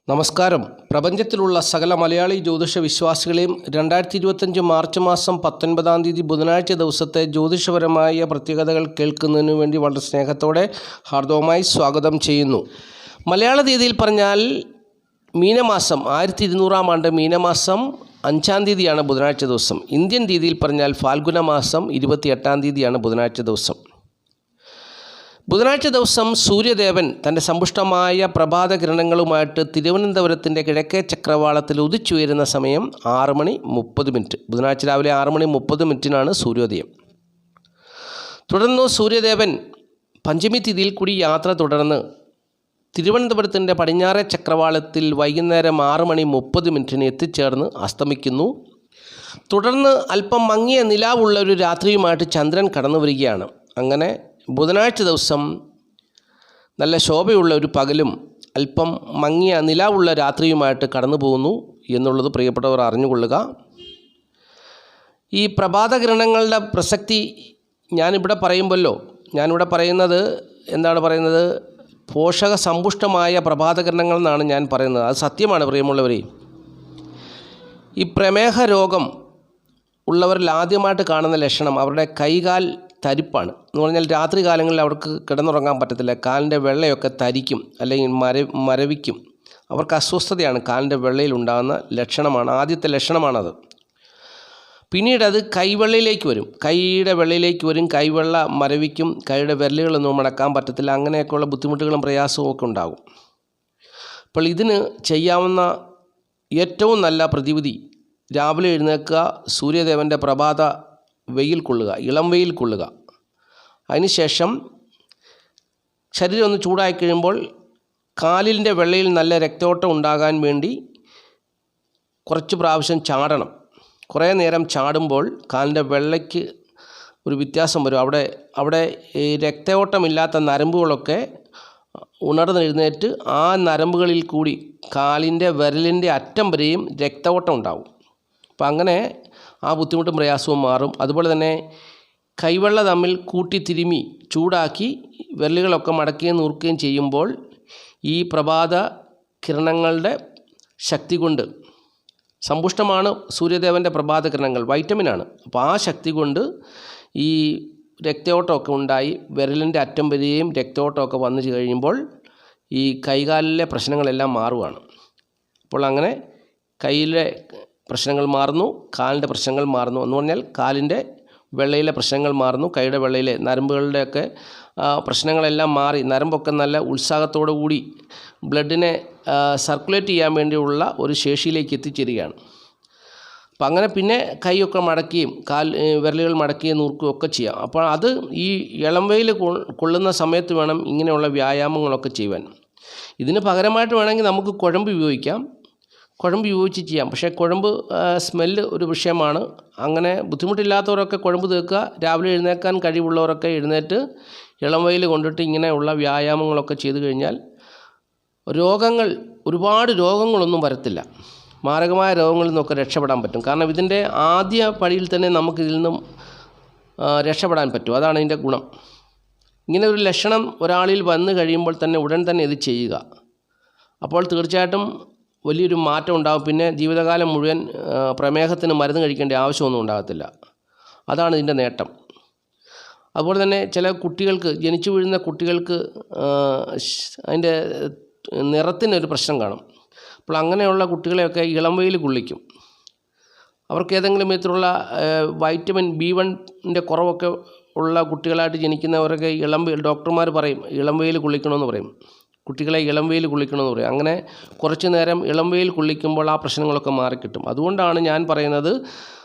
നമസ്കാരം. പ്രപഞ്ചത്തിലുള്ള സകല മലയാളി ജ്യോതിഷ വിശ്വാസികളെയും 2025 മാർച്ച് മാസം 19-ാം തീയതി ബുധനാഴ്ച ദിവസത്തെ ജ്യോതിഷപരമായ പ്രത്യേകതകൾ കേൾക്കുന്നതിനു വേണ്ടി വളരെ സ്നേഹത്തോടെ ഹാർദവമായി സ്വാഗതം ചെയ്യുന്നു. മലയാള തീയതിയിൽ പറഞ്ഞാൽ മീനമാസം 1200-ാം ആണ്ട് മീനമാസം 5-ാം തീയതിയാണ് ബുധനാഴ്ച ദിവസം. ഇന്ത്യൻ തീയതിയിൽ പറഞ്ഞാൽ ഫാൽഗുന മാസം 28-ാം തീയതിയാണ് ബുധനാഴ്ച ദിവസം. ബുധനാഴ്ച ദിവസം സൂര്യദേവൻ തൻ്റെ സമ്പുഷ്ടമായ പ്രഭാത കിരണങ്ങളുമായിട്ട് തിരുവനന്തപുരത്തിൻ്റെ കിഴക്കേ ചക്രവാളത്തിൽ ഉദിച്ചുയരുന്ന സമയം 6:30. ബുധനാഴ്ച രാവിലെ 6:30 സൂര്യോദയം. തുടർന്ന് സൂര്യദേവൻ പഞ്ചമി തിഥിയിൽ കൂടി യാത്ര തുടർന്ന് തിരുവനന്തപുരത്തിൻ്റെ പടിഞ്ഞാറേ ചക്രവാളത്തിൽ വൈകുന്നേരം 6:30 എത്തിച്ചേർന്ന് അസ്തമിക്കുന്നു. തുടർന്ന് അല്പം മങ്ങിയ നിലാവുള്ള ഒരു രാത്രിയുമായിട്ട് ചന്ദ്രൻ കടന്നു വരികയാണ്. അങ്ങനെ ബുധനാഴ്ച ദിവസം നല്ല ശോഭയുള്ള ഒരു പകലും അല്പം മങ്ങിയ നിലാവുള്ള രാത്രിയുമായിട്ട് കടന്നു പോകുന്നു എന്നുള്ളത് പ്രിയപ്പെട്ടവർ അറിഞ്ഞുകൊള്ളുക. ഈ പ്രഭാതകിരണങ്ങളുടെ പ്രസക്തി ഞാനിവിടെ പറയുന്നത് എന്താണ് പറയുന്നത്, പോഷക സമ്പുഷ്ടമായ പ്രഭാതകിരണങ്ങൾ എന്നാണ് ഞാൻ പറയുന്നത്. അത് സത്യമാണ് പ്രിയമുള്ളവരെ. ഈ പ്രമേഹ രോഗം ഉള്ളവരിൽ ആദ്യമായിട്ട് കാണുന്ന ലക്ഷണം അവരുടെ കൈകാൽ തരിപ്പാണ്. എന്ന് പറഞ്ഞാൽ രാത്രി കാലങ്ങളിൽ അവർക്ക് കിടന്നുറങ്ങാൻ പറ്റത്തില്ല. കാലിൻ്റെ വെള്ളയൊക്കെ തരിക്കും, അല്ലെങ്കിൽ മരവിക്കും. അവർക്ക് അസ്വസ്ഥതയാണ് കാലിൻ്റെ വെള്ളയിൽ ഉണ്ടാകുന്ന ലക്ഷണമാണ്, ആദ്യത്തെ ലക്ഷണമാണത്. പിന്നീട് അത് കൈവെള്ളയിലേക്ക് വരും, കൈയുടെ വെള്ളയിലേക്ക് വരും, കൈവെള്ള മരവിക്കും, കൈയുടെ വിരലുകളൊന്നും മടക്കാൻ പറ്റത്തില്ല. അങ്ങനെയൊക്കെയുള്ള ബുദ്ധിമുട്ടുകളും പ്രയാസവും ഒക്കെ ഉണ്ടാകും. അപ്പോൾ ഇതിന് ചെയ്യാവുന്ന ഏറ്റവും നല്ല പ്രതിവിധി, രാവിലെ എഴുന്നേൽക്കുക, സൂര്യദേവൻ്റെ പ്രഭാത വെയിൽ കൊള്ളുക, ഇളം വെയിൽ കൊള്ളുക. അതിനുശേഷം ശരീരം ഒന്ന് ചൂടായി കഴിയുമ്പോൾ കാലിൻ്റെ വെള്ളയിൽ നല്ല രക്തയോട്ടം ഉണ്ടാകാൻ വേണ്ടി കുറച്ച് പ്രാവശ്യം ചാടണം. കുറേ നേരം ചാടുമ്പോൾ കാലിൻ്റെ വെള്ളയ്ക്ക് ഒരു വ്യത്യാസം വരും. അവിടെ ഈ രക്തയോട്ടമില്ലാത്ത നരമ്പുകളൊക്കെ ഉണർന്നെഴുന്നേറ്റ് ആ നരമ്പുകളിൽ കൂടി കാലിൻ്റെ വിരലിൻ്റെ അറ്റം വരെയും രക്തയോട്ടം ഉണ്ടാവും. അപ്പം അങ്ങനെ ആ ബുദ്ധിമുട്ടും പ്രയാസവും മാറും. അതുപോലെ തന്നെ കൈവെള്ള തമ്മിൽ കൂട്ടി തിരുമി ചൂടാക്കി വിരലുകളൊക്കെ മടക്കുകയും നുറുക്കുകയും ചെയ്യുമ്പോൾ ഈ പ്രഭാത കിരണങ്ങളുടെ ശക്തി കൊണ്ട്, സമ്പുഷ്ടമാണ് സൂര്യദേവൻ്റെ പ്രഭാത കിരണങ്ങൾ, വൈറ്റമിനാണ്. അപ്പോൾ ആ ശക്തി കൊണ്ട് ഈ രക്തയോട്ടമൊക്കെ ഉണ്ടായി വിരലിൻ്റെ അറ്റം വരെയും രക്തയോട്ടമൊക്കെ വന്നു കഴിയുമ്പോൾ ഈ കൈകാലിലെ പ്രശ്നങ്ങളെല്ലാം മാറുകയാണ്. അപ്പോൾ അങ്ങനെ കയ്യിലെ പ്രശ്നങ്ങൾ മാറുന്നു, കാലിൻ്റെ പ്രശ്നങ്ങൾ മാറുന്നു. എന്ന് പറഞ്ഞാൽ കാലിൻ്റെ വെള്ളയിലെ പ്രശ്നങ്ങൾ മാറുന്നു, കൈയുടെ വെള്ളയിലെ നരമ്പുകളുടെയൊക്കെ പ്രശ്നങ്ങളെല്ലാം മാറി നരമ്പൊക്കെ നല്ല ഉത്സാഹത്തോടു കൂടി ബ്ലഡിനെ സർക്കുലേറ്റ് ചെയ്യാൻ വേണ്ടിയുള്ള ഒരു ശേഷിയിലേക്ക് എത്തിച്ചേരുകയാണ്. അപ്പം അങ്ങനെ പിന്നെ കൈയൊക്കെ മടക്കുകയും വിരലുകൾ മടക്കുകയും നുറുക്കുകയും ഒക്കെ ചെയ്യാം. അപ്പോൾ അത് ഈ ഇളം വെയിൽ കൊള്ളുന്ന സമയത്ത് വേണം ഇങ്ങനെയുള്ള വ്യായാമങ്ങളൊക്കെ ചെയ്യുവാൻ. ഇതിന് പകരമായിട്ട് വേണമെങ്കിൽ നമുക്ക് കുഴമ്പ് ഉപയോഗിച്ച് ചെയ്യാം. പക്ഷേ കുഴമ്പ് സ്മെല്ല് ഒരു വിഷയമാണ്. അങ്ങനെ ബുദ്ധിമുട്ടില്ലാത്തവരൊക്കെ കുഴമ്പ് തേക്കുക. രാവിലെ എഴുന്നേൽക്കാൻ കഴിവുള്ളവരൊക്കെ എഴുന്നേറ്റ് ഇളം വെയിൽ കൊണ്ടിട്ട് ഇങ്ങനെയുള്ള വ്യായാമങ്ങളൊക്കെ ചെയ്തു കഴിഞ്ഞാൽ ഒരുപാട് രോഗങ്ങളൊന്നും വരത്തില്ല. മാരകമായ രോഗങ്ങളിൽ നിന്നൊക്കെ രക്ഷപ്പെടാൻ പറ്റും. കാരണം ഇതിൻ്റെ ആദ്യ പടിയിൽ തന്നെ നമുക്കിതിൽ നിന്നും രക്ഷപ്പെടാൻ പറ്റും. അതാണ് ഇതിൻ്റെ ഗുണം. ഇങ്ങനെ ഒരു ലക്ഷണം ഒരാളിൽ വന്നു കഴിയുമ്പോൾ തന്നെ ഉടൻ തന്നെ ഇത് ചെയ്യുക. അപ്പോൾ തീർച്ചയായിട്ടും വലിയൊരു മാറ്റം ഉണ്ടാകും. പിന്നെ ജീവിതകാലം മുഴുവൻ പ്രമേഹത്തിന് മരുന്ന് കഴിക്കേണ്ട ആവശ്യമൊന്നും ഉണ്ടാകത്തില്ല. അതാണ് ഇതിൻ്റെ നേട്ടം. അതുപോലെ തന്നെ ചില കുട്ടികൾക്ക്, ജനിച്ചു വീഴുന്ന കുട്ടികൾക്ക് അതിൻ്റെ നിറത്തിനൊരു പ്രശ്നം കാണും. അപ്പോൾ അങ്ങനെയുള്ള കുട്ടികളെയൊക്കെ ഇളം വെയിൽ കൊള്ളിക്കും. അവർക്ക് ഏതെങ്കിലും വിധത്തിലുള്ള വൈറ്റമിൻ B1 കുറവൊക്കെ ഉള്ള കുട്ടികളായിട്ട് ജനിക്കുന്നവരൊക്കെ ഡോക്ടർമാർ പറയും ഇളം വെയിൽ കൊള്ളിക്കണമെന്ന് പറയും. കുട്ടികളെ ഇളം വെയിൽ കൊള്ളിക്കണമെന്ന് പറയും. അങ്ങനെ കുറച്ച് നേരം ഇളം വെയിൽ കൊള്ളിക്കുമ്പോൾ ആ പ്രശ്നങ്ങളൊക്കെ മാറിക്കിട്ടും. അതുകൊണ്ടാണ് ഞാൻ പറയുന്നത്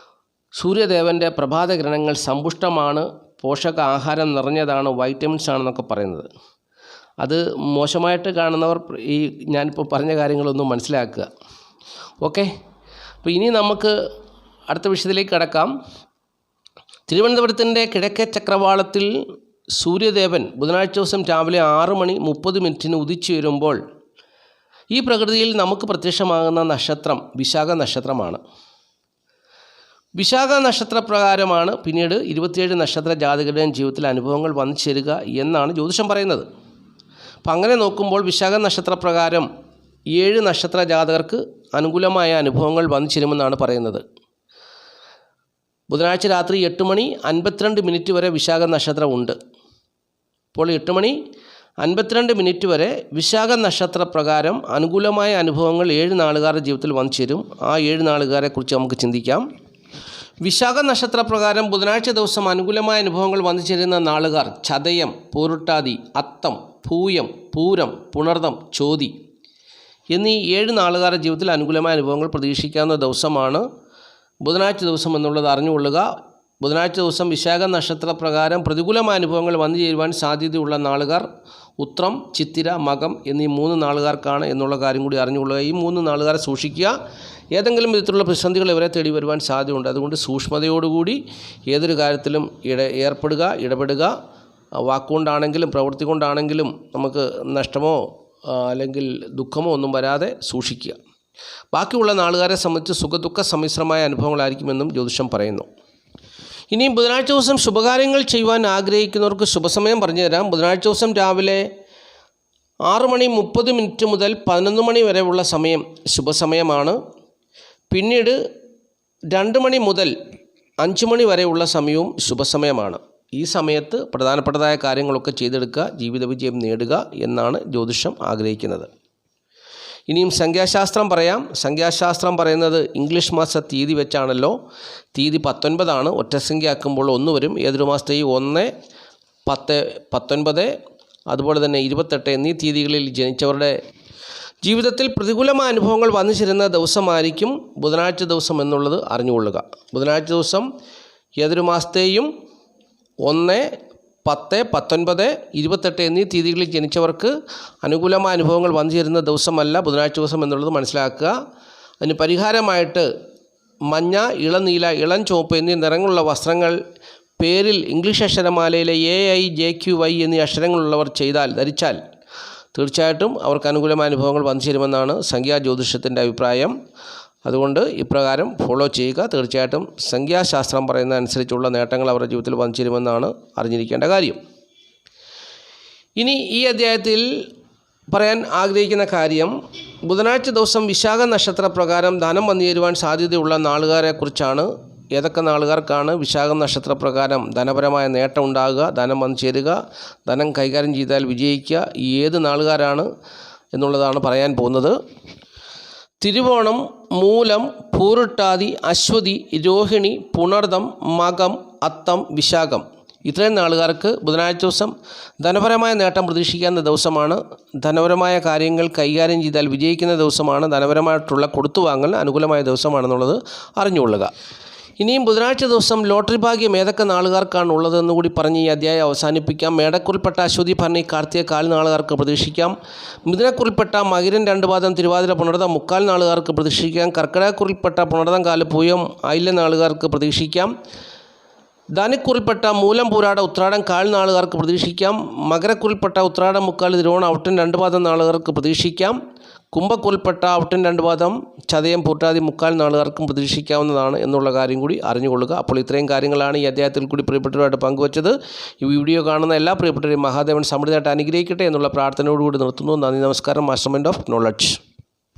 സൂര്യദേവൻ്റെ പ്രഭാത കിരണങ്ങൾ സമ്പുഷ്ടമാണ്, പോഷകാഹാരം നിറഞ്ഞതാണ്, വൈറ്റമിൻസ് ആണെന്നൊക്കെ പറയുന്നത്. അത് മോശമായിട്ട് കാണുന്നവർ ഈ ഞാനിപ്പോൾ പറഞ്ഞ കാര്യങ്ങളൊന്നും മനസ്സിലാക്കുക. ഓക്കെ. അപ്പോൾ ഇനി നമുക്ക് അടുത്ത വിഷയത്തിലേക്ക് കടക്കാം. തിരുവനന്തപുരത്തിൻ്റെ കിഴക്കേ ചക്രവാളത്തിൽ സൂര്യദേവൻ ബുധനാഴ്ച ദിവസം രാവിലെ 6:30 ഉദിച്ചു വരുമ്പോൾ ഈ പ്രകൃതിയിൽ നമുക്ക് പ്രത്യക്ഷമാകുന്ന നക്ഷത്രം വിശാഖ നക്ഷത്രമാണ്. വിശാഖ നക്ഷത്രപ്രകാരമാണ് പിന്നീട് 27 നക്ഷത്ര ജാതകരുടെയും ജീവിതത്തിൽ അനുഭവങ്ങൾ വന്നു ചേരുക എന്നാണ് ജ്യോതിഷം പറയുന്നത്. അപ്പം അങ്ങനെ നോക്കുമ്പോൾ വിശാഖ നക്ഷത്രപ്രകാരം 7 നക്ഷത്ര ജാതകർക്ക് അനുകൂലമായ അനുഭവങ്ങൾ വന്നു ചേരുമെന്നാണ് പറയുന്നത്. ബുധനാഴ്ച രാത്രി 8:52 വരെ വിശാഖ നക്ഷത്രം ഉണ്ട്. അപ്പോൾ 8:52 വരെ വിശാഖ നക്ഷത്ര പ്രകാരം അനുകൂലമായ അനുഭവങ്ങൾ 7 നാളുകാരുടെ ജീവിതത്തിൽ വന്നു ചേരും. ആ 7 നാളുകാരെക്കുറിച്ച് നമുക്ക് ചിന്തിക്കാം. വിശാഖ നക്ഷത്ര പ്രകാരം ബുധനാഴ്ച ദിവസം അനുകൂലമായ അനുഭവങ്ങൾ വന്നു ചേരുന്ന നാളുകാർ ചതയം, പൂരുട്ടാതി, അത്തം, പൂയം, പൂരം, പുണർദം, ചോതി എന്നീ 7 നാളുകാരുടെ ജീവിതത്തിൽ അനുകൂലമായ അനുഭവങ്ങൾ പ്രതീക്ഷിക്കാവുന്ന ദിവസമാണ് ബുധനാഴ്ച ദിവസം എന്നുള്ളത് അറിഞ്ഞുകൊള്ളുക. ബുധനാഴ്ച ദിവസം വിശാഖ നക്ഷത്ര പ്രകാരം പ്രതികൂലമായ അനുഭവങ്ങൾ വന്നു ചേരുവാൻ സാധ്യതയുള്ള നാളുകാർ ഉത്രം, ചിത്തിര, മകം എന്നീ 3 നാളുകാർക്കാണ് എന്നുള്ള കാര്യം കൂടി അറിഞ്ഞുകൊള്ളുക. ഈ 3 നാളുകാരെ സൂക്ഷിക്കുക. ഏതെങ്കിലും വിധത്തിലുള്ള പ്രതിസന്ധികൾ ഇവരെ തേടി വരുവാൻ സാധ്യതയുണ്ട്. അതുകൊണ്ട് സൂക്ഷ്മതയോടുകൂടി ഏതൊരു കാര്യത്തിലും ഇടപെടുക. വാക്കുകൊണ്ടാണെങ്കിലും പ്രവൃത്തി കൊണ്ടാണെങ്കിലും നമുക്ക് നഷ്ടമോ അല്ലെങ്കിൽ ദുഃഖമോ ഒന്നും വരാതെ സൂക്ഷിക്കുക. ബാക്കിയുള്ള നാളുകാരെ സംബന്ധിച്ച് സുഖദുഃഖ സമ്മിശ്രമായ അനുഭവങ്ങളായിരിക്കുമെന്നും ജ്യോതിഷം പറയുന്നു. ഇനിയും ബുധനാഴ്ച ദിവസം ശുഭകാര്യങ്ങൾ ചെയ്യുവാൻ ആഗ്രഹിക്കുന്നവർക്ക് ശുഭസമയം പറഞ്ഞു തരാം. ബുധനാഴ്ച ദിവസം രാവിലെ 6:30 മുതൽ 11 മണി വരെയുള്ള സമയം ശുഭസമയമാണ്. പിന്നീട് 2 മണി മുതൽ 5 മണി വരെയുള്ള സമയവും ശുഭസമയമാണ്. ഈ സമയത്ത് പ്രധാനപ്പെട്ടതായ കാര്യങ്ങളൊക്കെ ചെയ്തെടുക്കുക, ജീവിത വിജയം നേടുക എന്നാണ് ജ്യോതിഷം ആഗ്രഹിക്കുന്നത്. ഇനിയും സംഖ്യാശാസ്ത്രം പറയാം. സംഖ്യാശാസ്ത്രം പറയുന്നത് ഇംഗ്ലീഷ് മാസ തീയതി വെച്ചാണല്ലോ. തീയതി 19 ഒറ്റസംഖ്യ ആക്കുമ്പോൾ 1 വരും. ഏതൊരു മാസത്തെയും 1, 10, 19 അതുപോലെ തന്നെ 28 എന്നീ തീയതികളിൽ ജനിച്ചവരുടെ ജീവിതത്തിൽ പ്രതികൂലമായ അനുഭവങ്ങൾ വന്നു ചേരുന്ന ദിവസമായിരിക്കും ബുധനാഴ്ച ദിവസം എന്നുള്ളത് അറിഞ്ഞുകൊള്ളുക. ബുധനാഴ്ച ദിവസം ഏതൊരു മാസത്തെയും 1, 10, 19, 28 എന്നീ തീയതികളിൽ ജനിച്ചവർക്ക് അനുകൂലമായ അനുഭവങ്ങൾ വന്നു ചേരുന്ന ദിവസമല്ല ബുധനാഴ്ച ദിവസം എന്നുള്ളത് മനസ്സിലാക്കുക. അതിന് പരിഹാരമായിട്ട് മഞ്ഞ, ഇളനീല, ഇളം ചുവപ്പ് എന്നീ നിറങ്ങളുള്ള വസ്ത്രങ്ങൾ പേരിൽ ഇംഗ്ലീഷ് അക്ഷരമാലയിലെ AIJQY എന്നീ അക്ഷരങ്ങളുള്ളവർ ധരിച്ചാൽ തീർച്ചയായിട്ടും അവർക്ക് അനുകൂലമായ അനുഭവങ്ങൾ വന്നു ചേരുമെന്നാണ് സംഖ്യാ ജ്യോതിഷത്തിൻ്റെ അഭിപ്രായം. അതുകൊണ്ട് ഇപ്രകാരം ഫോളോ ചെയ്യുക. തീർച്ചയായിട്ടും സംഖ്യാശാസ്ത്രം പറയുന്ന അനുസരിച്ചുള്ള നേട്ടങ്ങൾ അവരുടെ ജീവിതത്തിൽ വന്നു ചേരുമെന്നാണ് അറിഞ്ഞിരിക്കേണ്ട കാര്യം. ഇനി ഈ അധ്യായത്തിൽ പറയാൻ ആഗ്രഹിക്കുന്ന കാര്യം ബുധനാഴ്ച ദിവസം വിശാഖ നക്ഷത്ര പ്രകാരം ധനം വന്നു ചേരുവാൻ സാധ്യതയുള്ള നാളുകാരെക്കുറിച്ചാണ്. ഏതൊക്കെ നാളുകാർക്കാണ് വിശാഖ നക്ഷത്ര പ്രകാരം ധനപരമായ നേട്ടം ഉണ്ടാകുക, ധനം വന്നു ചേരുക, ധനം കൈകാര്യം ചെയ്താൽ വിജയിക്കുക, ഏത് നാളുകാരാണ് എന്നുള്ളതാണ് പറയാൻ പോകുന്നത്. തിരുവോണം, മൂലം, പൂരുട്ടാതി, അശ്വതി, രോഹിണി, പുണർദം, മകം, അത്തം, വിശാഖം ഇത്രയും നാളുകാർക്ക് ബുധനാഴ്ച ദിവസം ധനപരമായ നേട്ടം പ്രതീക്ഷിക്കാവുന്ന ദിവസമാണ്. ധനപരമായ കാര്യങ്ങൾ കൈകാര്യം ചെയ്താൽ വിജയിക്കുന്ന ദിവസമാണ്. ധനപരമായിട്ടുള്ള കൊടുത്തുവാങ്ങൽ അനുകൂലമായ ദിവസമാണെന്നുള്ളത് അറിഞ്ഞുകൊള്ളുക. ഇനിയും ബുധനാഴ്ച ദിവസം ലോട്ടറി ഭാഗ്യം ഏതൊക്കെ നാളുകാർക്കാണ് ഉള്ളതെന്ന് കൂടി പറഞ്ഞ് ഈ അധ്യായം അവസാനിപ്പിക്കാം. മേടക്കുറിൽപ്പെട്ട അശ്വതി, ഭരണി, കാർത്തിക 4 നാളുകാർക്ക് പ്രതീക്ഷിക്കാം. മിഥുനക്കുറിൽപ്പെട്ട മകിരൻ 2 പാദം, തിരുവാതിര, പുണർദം 3/4 നാളുകാർക്ക് പ്രതീക്ഷിക്കാം. കർക്കിടകക്കുറിൽപ്പെട്ട പുണർദം 4, പൂയം, ആയില്യം നാളുകാർക്ക് പ്രതീക്ഷിക്കാം. ധനുക്കുറിൽപ്പെട്ട മൂലം, പൂരാട, ഉത്രാടം 1/4 നാളുകാർക്ക് പ്രതീക്ഷിക്കാം. മകരക്കുറിൽപ്പെട്ട ഉത്രാടം 3/4, തിരുവോണം, അവിട്ടം 2 പാദം നാളുകാർക്ക് പ്രതീക്ഷിക്കാം. കുംഭക്കുറിൽപ്പെട്ട അവിട്ടം 2 പാദം, ചതയം, പൂട്ടാതി 3/4 നാളുകാർക്കും പ്രതീക്ഷിക്കാവുന്നതാണ് എന്നുള്ള കാര്യം കൂടി അറിഞ്ഞുകൊള്ളുക. അപ്പോൾ ഇത്രയും കാര്യങ്ങളാണ് ഈ അധ്യായത്തിൽ കൂടി പ്രിയപ്പെട്ടവരുമായിട്ട് പങ്കുവച്ചത്. ഈ വീഡിയോ കാണുന്ന എല്ലാ പ്രിയപ്പെട്ടവരെയും മഹാദേവൻ സമൃദ്ധിയായിട്ട് അനുഗ്രഹിക്കട്ടെ എന്നുള്ള പ്രാർത്ഥനയോടുകൂടി നിർത്തുന്നു. നന്ദി, നമസ്കാരം. മാസ്റ്റർമൈൻഡ് ഓഫ് നോളജ്.